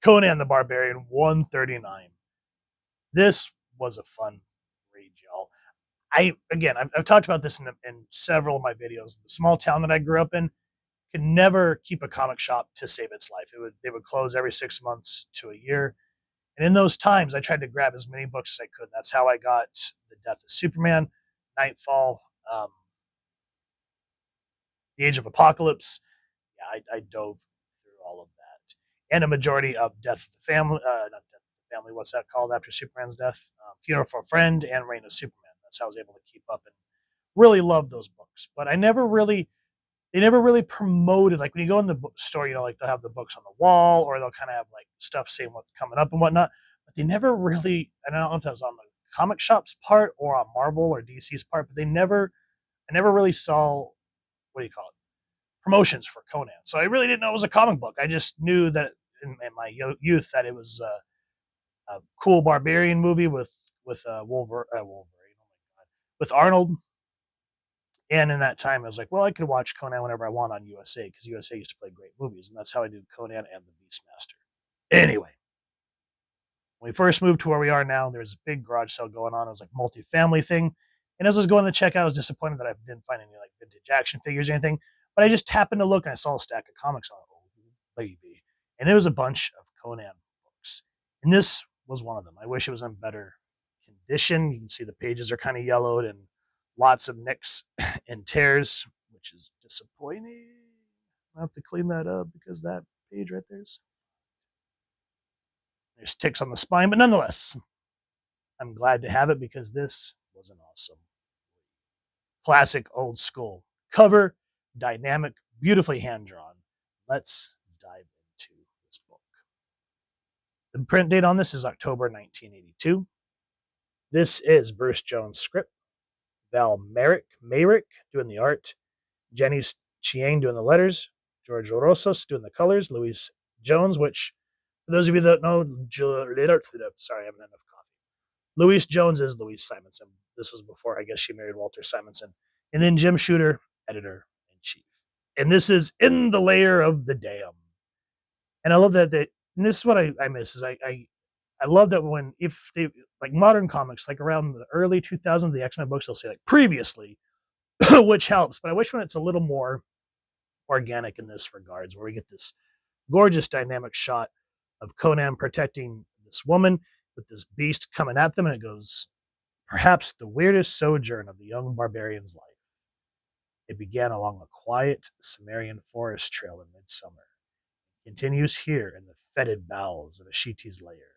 Conan the Barbarian 139. This was a fun read, y'all. I've talked about this in several of my videos. The small town that I grew up in could never keep a comic shop to save its life. They would close every 6 months to a year. And in those times, I tried to grab as many books as I could. That's how I got The Death of Superman, Nightfall, um, The Age of Apocalypse. Yeah, I dove through all of that. And a majority of Death of the Family, not Death of the Family, what's that called after Superman's death? Funeral for a Friend and Reign of Superman. That's how I was able to keep up and really love those books. But they never really promoted, like when you go in the bookstore, like they'll have the books on the wall or they'll kind of have like stuff saying what's coming up and whatnot. But they never really, I don't know if that was on the comic shop's part or on Marvel or DC's part, but I never really saw, what do you call it? Promotions for Conan. So I really didn't know it was a comic book. I just knew that in my youth that it was a cool barbarian movie with Wolverine, oh my god, with Arnold. And in that time, I was like, well, I could watch Conan whenever I want on USA because USA used to play great movies, and that's how I did Conan and the Beastmaster. Anyway, when we first moved to where we are now, there was a big garage sale going on. It was like a multi-family thing. And as I was going to check out, I was disappointed that I didn't find any like vintage action figures or anything. But I just happened to look and I saw a stack of comics on it. Oh, baby. And there was a bunch of Conan books. And this was one of them. I wish it was in better condition. You can see the pages are kind of yellowed and lots of nicks and tears, which is disappointing. I have to clean that up because that page right there's ticks on the spine, but nonetheless, I'm glad to have it because this was an awesome classic old school cover, dynamic, beautifully hand drawn. Let's dive into this book. The print date on this is October 1982. This is Bruce Jones' script, Val Mayerik doing the art, Janice Chiang doing the letters, George Roussos doing the colors, Louise Jones, which, for those of you that know, sorry, I haven't had enough coffee. Louise Jones is Louise Simonson. This was before, I guess, she married Walter Simonson. And then Jim Shooter, editor in chief. And this is In the Lair of the Damned. And I love that, and this is what I miss, is I love that when, if they, like modern comics, like around the early 2000s, the X-Men books, they'll say like previously, which helps. But I wish when it's a little more organic in this regards, where we get this gorgeous dynamic shot of Conan protecting this woman with this beast coming at them, and it goes, perhaps the weirdest sojourn of the young barbarian's life. It began along a quiet Cimmerian forest trail in midsummer, continues here in the fetid bowels of Ishiti's lair,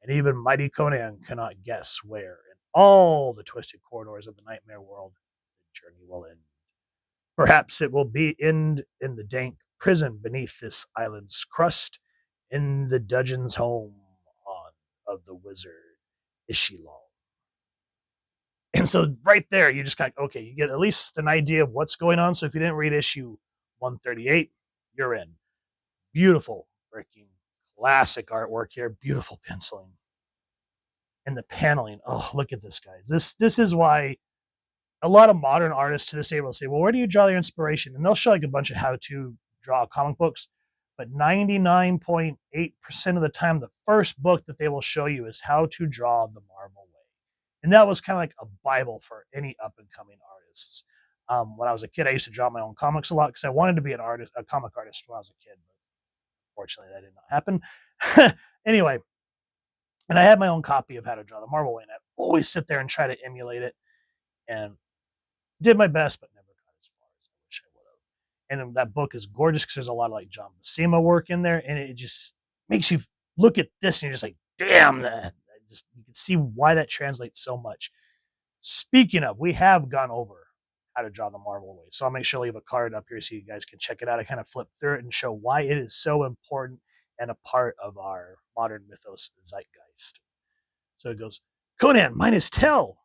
and even mighty Conan cannot guess where, in all the twisted corridors of the nightmare world, the journey will end. Perhaps it will be end in the dank prison beneath this island's crust, in the dungeon's home on of the wizard Ishilon. And so right there, you just kind of, okay, you get at least an idea of what's going on. So if you didn't read issue 138, you're in. Beautiful freaking classic artwork here, beautiful penciling. And the paneling, oh, look at this, guys. This is why a lot of modern artists to this day will say, well, where do you draw your inspiration? And they'll show like a bunch of how to draw comic books. But 99.8% of the time, the first book that they will show you is how to draw the Marvel way. And that was kind of like a Bible for any up and coming artists. When I was a kid, I used to draw my own comics a lot because I wanted to be an artist, a comic artist when I was a kid. But unfortunately, that did not happen. Anyway, and I had my own copy of How to Draw the Marvel Way, and I always sit there and try to emulate it. And did my best, but never got as far as I wish I would have. And that book is gorgeous because there's a lot of like John Buscema work in there, and it just makes you look at this and you're just like, damn, that just, you can see why that translates so much. Speaking of, we have gone over How to Draw the Marvel Way, so I'll make sure to leave a card up here so you guys can check it out. I kind of flip through it and show why it is so important and a part of our modern mythos zeitgeist. So it goes, Conan minus tell,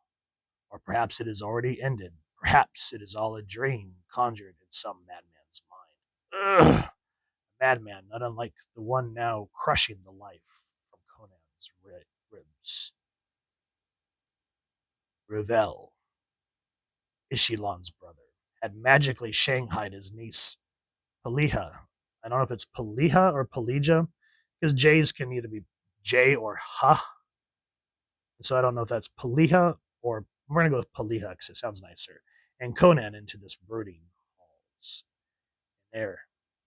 or perhaps it has already ended. Perhaps it is all a dream conjured in some madman's mind. Ugh. A madman, not unlike the one now crushing the life from Conan's ribs. Revel, Ishilon's brother, had magically shanghaied his niece, Pelija. I don't know if it's Pelija or Pelija, because J's can either be J or Ha. So I don't know if that's Pelija or we're going to go with Pelija because it sounds nicer. And Conan into this brooding halls. There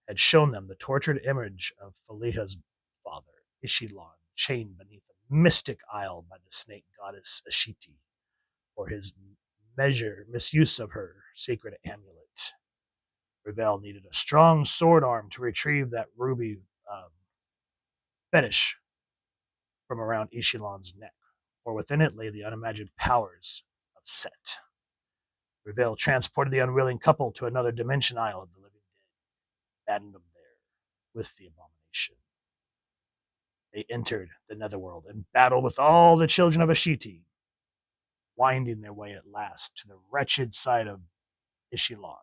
had shown them the tortured image of Felija's father, Ishilon, chained beneath a mystic isle by the snake goddess Ishiti for his misuse of her sacred amulet. Ravel needed a strong sword arm to retrieve that ruby fetish from around Ishilon's neck, for within it lay the unimagined powers of Set. Ravel transported the unwilling couple to another dimension isle of the living dead, abandoned them there with the abomination. They entered the netherworld and battled with all the children of Ishiti, winding their way at last to the wretched side of Ishilon.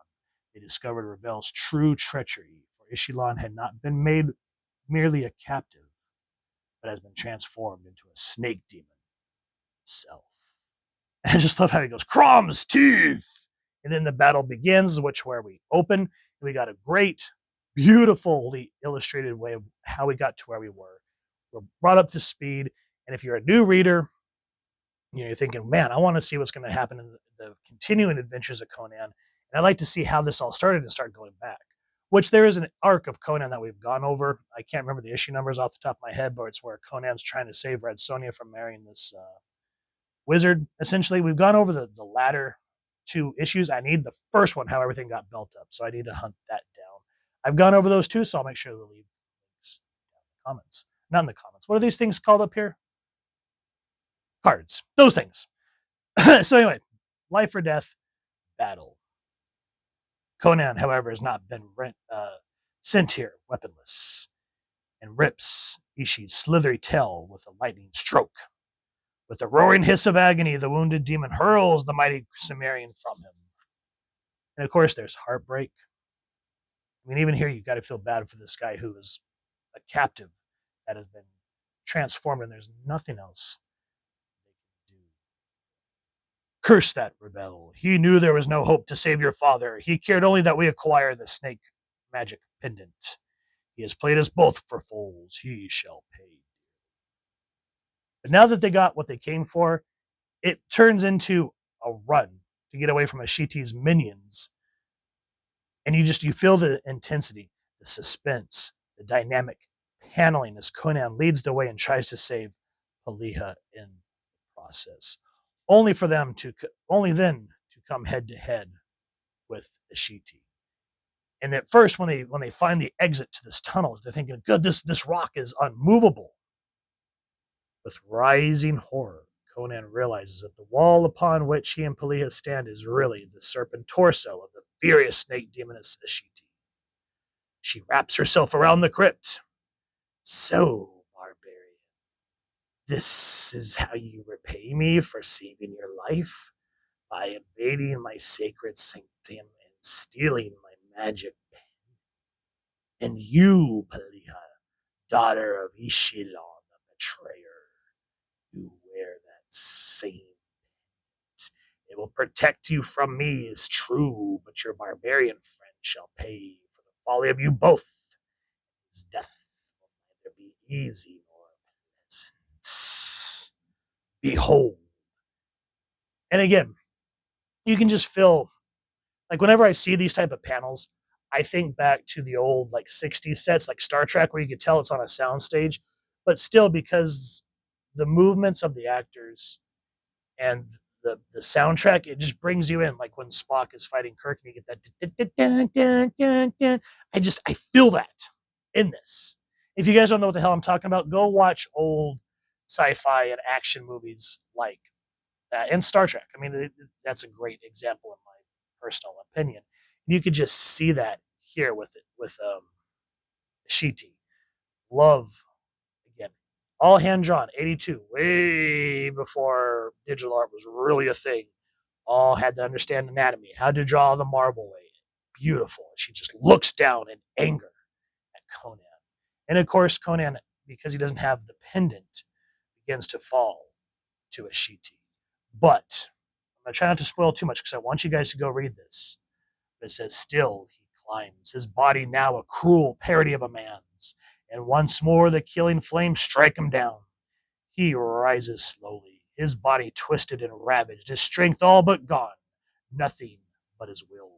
They discovered Ravel's true treachery, for Ishilon had not been made merely a captive, but has been transformed into a snake demon itself. And I just love how he goes, Crom's teeth! And then the battle begins, where we open, and we got a great, beautifully illustrated way of how we got to where we were. We're brought up to speed, and if you're a new reader, you're thinking, man, I want to see what's going to happen in the continuing adventures of Conan, and I'd like to see how this all started and start going back. Which there is an arc of Conan that we've gone over. I can't remember the issue numbers off the top of my head, but it's where Conan's trying to save Red Sonja from marrying this wizard. Essentially, we've gone over the latter two issues. I need the first one, how everything got built up, so I need to hunt that down. I've gone over those two, so I'll make sure to leave links down in the comments. Not in the comments. What are these things called up here? Cards. Those things. So anyway, life or death battle. Conan, however, has not been sent here weaponless and rips Ishi's slithery tail with a lightning stroke. With a roaring hiss of agony, the wounded demon hurls the mighty Cimmerian from him. And of course, there's heartbreak. I mean, even here, you got to feel bad for this guy who is a captive that has been transformed, and there's nothing else they can do. Curse that rebel. He knew there was no hope to save your father. He cared only that we acquire the snake magic pendant. He has played us both for fools. He shall pay. But now that they got what they came for, it turns into a run to get away from Ishiti's minions. And you feel the intensity, the suspense, the dynamic paneling as Conan leads the way and tries to save Pelija in the process. Only then to come head to head with Ishiti. And at first, when they find the exit to this tunnel, they're thinking, "Good, this rock is unmovable." With rising horror, Conan realizes that the wall upon which he and Pelija stand is really the serpent torso of the furious snake demoness Ishiti. She wraps herself around the crypt. So, barbarian, this is how you repay me for saving your life? By invading my sacred sanctum and stealing my magic pen. And you, Pelija, daughter of Ishilon, the betrayer, you wear that same pendant. It will protect you from me, is true, but your barbarian friend shall pay for the folly of you both. His death will neither be easy nor pleasant. Behold. And again, you can just feel, like, whenever I see these type of panels, I think back to the old, like, 60s sets, like Star Trek, where you could tell it's on a soundstage, but still, because the movements of the actors and the soundtrack, it just brings you in. Like when Spock is fighting Kirk and you get that, I feel that in this. If you guys don't know what the hell I'm talking about, go watch old sci-fi and action movies like that, and Star Trek. I mean, that's a great example in my personal opinion. You could just see that here with Ishiti. Love, again, all hand drawn, 82, way before digital art was really a thing. All had to understand anatomy, had to draw the marble way. Beautiful. She just looks down in anger at Conan. And of course, Conan, because he doesn't have the pendant, begins to fall to Ishiti. But I'm going to try not to spoil too much because I want you guys to go read this. It says, still he climbs, his body now a cruel parody of a man's, and once more the killing flames strike him down. He rises slowly, his body twisted and ravaged, his strength all but gone. Nothing but his will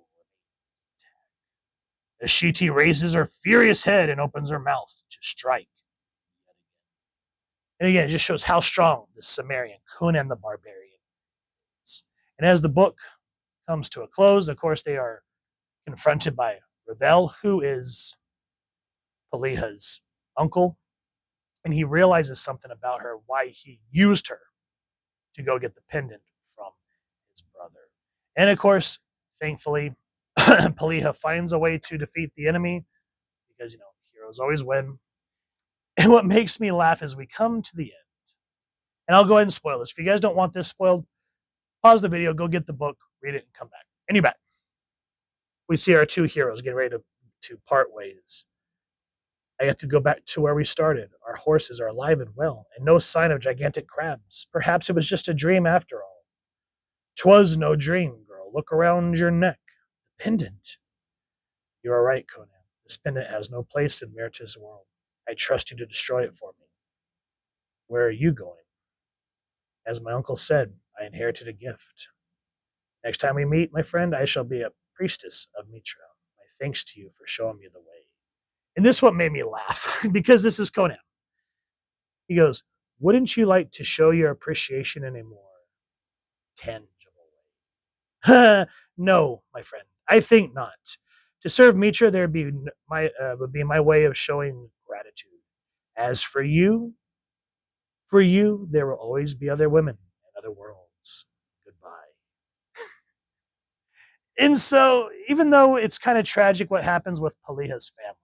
remains. Ishiti raises her furious head and opens her mouth to strike. And again, it just shows how strong this Cimmerian, Conan the Barbarian, is. And as the book comes to a close, of course, they are confronted by Ravel, who is Pelija's uncle, and he realizes something about her, why he used her to go get the pendant from his brother. And of course, thankfully, Pelija finds a way to defeat the enemy because, heroes always win. And what makes me laugh is we come to the end. And I'll go ahead and spoil this. If you guys don't want this spoiled, pause the video, go get the book, read it, and come back. And you're back. We see our two heroes getting ready to part ways. I have to go back to where we started. Our horses are alive and well, and no sign of gigantic crabs. Perhaps it was just a dream after all. 'Twas no dream, girl. Look around your neck. The pendant. You are right, Conan. This pendant has no place in Myrta's world. I trust you to destroy it for me. Where are you going? As my uncle said, I inherited a gift. Next time we meet, my friend, I shall be a priestess of Mitra. My thanks to you for showing me the way. And this is what made me laugh, because this is Conan. He goes, wouldn't you like to show your appreciation in a more tangible way? No, my friend, I think not. To serve Mitra, would be my way of showing gratitude. As for you, there will always be other women and other worlds. Goodbye. And so, even though it's kind of tragic what happens with Pelija's family,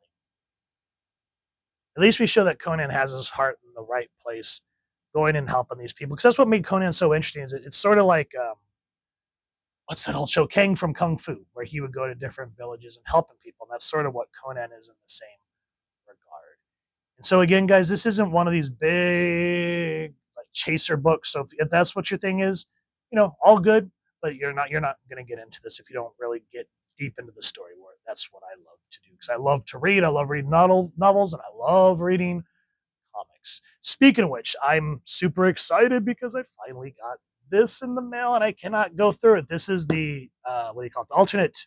at least we show that Conan has his heart in the right place, going and helping these people. Because that's what made Conan so interesting. Is it's sort of like, what's that old show, Kang from Kung Fu, where he would go to different villages and helping people. And that's sort of what Conan is in the same regard. And so again, guys, this isn't one of these big like chaser books. So if that's what your thing is, all good. But you're not going to get into this if you don't really get deep into the story. Where that's what I love to do, because I love to read. I love reading novels, and I love reading comics. Speaking of which, I'm super excited because I finally got this in the mail, and I cannot go through it. This is the the alternate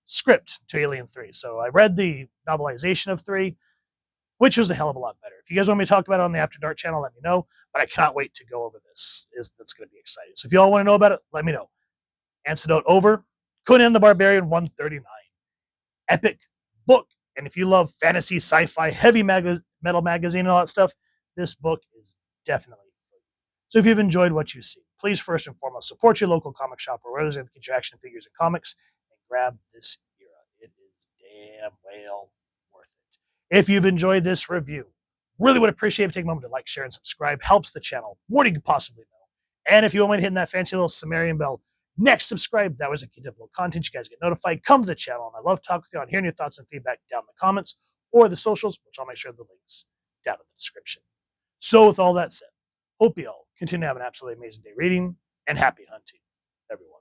script to Alien 3. So I read the novelization of 3, which was a hell of a lot better. If you guys want me to talk about it on the After Dark channel, let me know. But I cannot wait to go over this. That's going to be exciting. So if you all want to know about it, let me know. Antidote over. Conan the Barbarian 139. Epic book. And if you love fantasy, sci-fi, heavy metal magazine and all that stuff, this book is definitely for you. So if you've enjoyed what you see, please first and foremost support your local comic shop or where there's action figures and comics, and grab this era. It is damn well worth it. If you've enjoyed this review, really would appreciate if you take a moment to like, share, and subscribe. Helps the channel more than you could possibly know. And if you want me to hit that fancy little Cimmerian bell, next, subscribe. That was a typical content. You guys get notified. Come to the channel. And I love talking with you on hearing your thoughts and feedback down in the comments or the socials, which I'll make sure the links down in the description. So with all that said, hope you all continue to have an absolutely amazing day reading, and happy hunting, everyone.